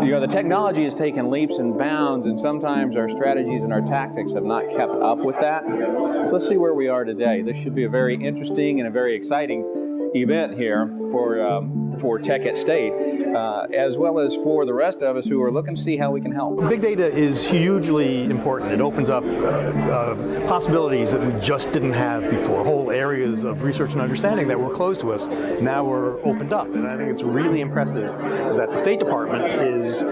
You know, the technology has taken leaps and bounds, and sometimes our strategies and our tactics have not kept up with that. So let's see where we are today. This should be a very interesting and a very exciting event here for TechatState, as well as for the rest of us who are looking to see how we can help. Big data is hugely important. It opens up possibilities that we just didn't have before. Whole areas of research and understanding that were closed to us now were opened up. And I think it's really impressive that the State Department is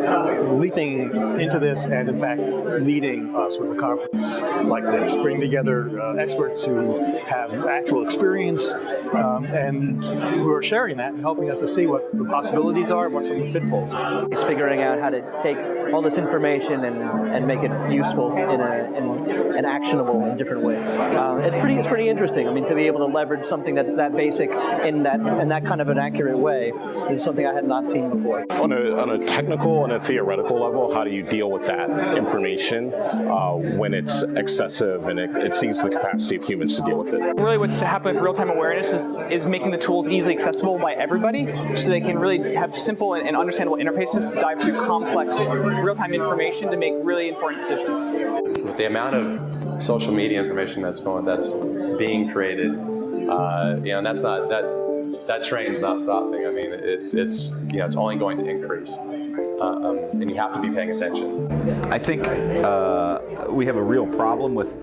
leaping into this and, in fact, leading us with a conference like this, bringing together experts who have actual experience and who are sharing that and helping us to see what the possibilities are and what some of the pitfalls are. It's figuring out how to take all this information and make it useful and actionable in different ways. It's pretty interesting. I mean, to be able to leverage something that's that basic in that kind of an accurate way is something I had not seen before. On a technical and a theoretical level, how do you deal with that information when it's excessive and it exceeds the capacity of humans to deal with it? Really what's happening with real-time awareness is making the tools easily accessible by everybody so they can really have simple and understandable interfaces to dive through complex real-time information to make really important decisions. With the amount of social media information that's being created, you know, and that train's not stopping. I mean, it's only going to increase. And you have to be paying attention. I think we have a real problem with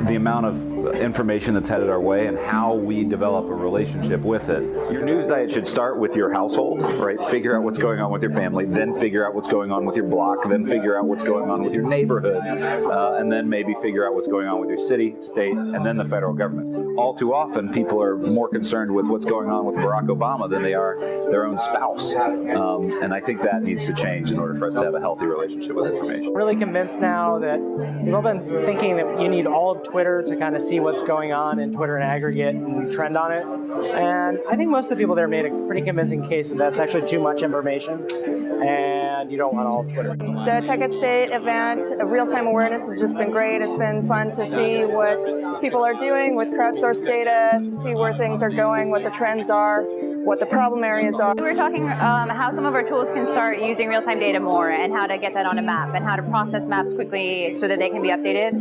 the amount of information that's headed our way and how we develop a relationship with it. Your news diet should start with your household, right? Figure out what's going on with your family, then figure out what's going on with your block, then figure out what's going on with your neighborhood, and then maybe figure out what's going on with your city, state, and then the federal government. All too often, people are more concerned with what's going on with Barack Obama than they are their own spouse. And I think that needs to change in order for us to have a healthy relationship with information. I'm really convinced now that we've all been thinking that you need all of Twitter to kind of see what's going on in Twitter and aggregate and trend on it. And I think most of the people there made a pretty convincing case that that's actually too much information and you don't want all of Twitter. The TechatState event, real-time awareness has just been great. It's been fun to see what people are doing with crowdsourced data, to see where things are going, what the trends are, what the problem areas are. We were talking how some of our tools can start using real-time data more and how to get that on a map and how to process maps quickly so that they can be updated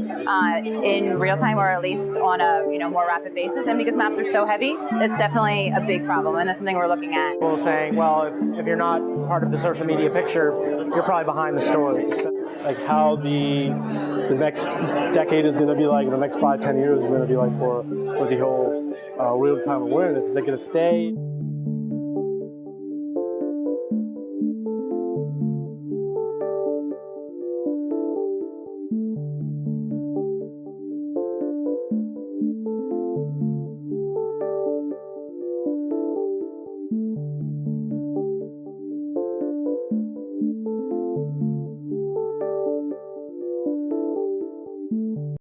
in real time or at least on a more rapid basis. And because maps are so heavy, it's definitely a big problem and that's something we're looking at. People saying, well, if you're not part of the social media picture, you're probably behind the story. So, like how the next decade is going to be like, the next 5-10 years is going to be like for the whole real-time awareness. Is it going to stay?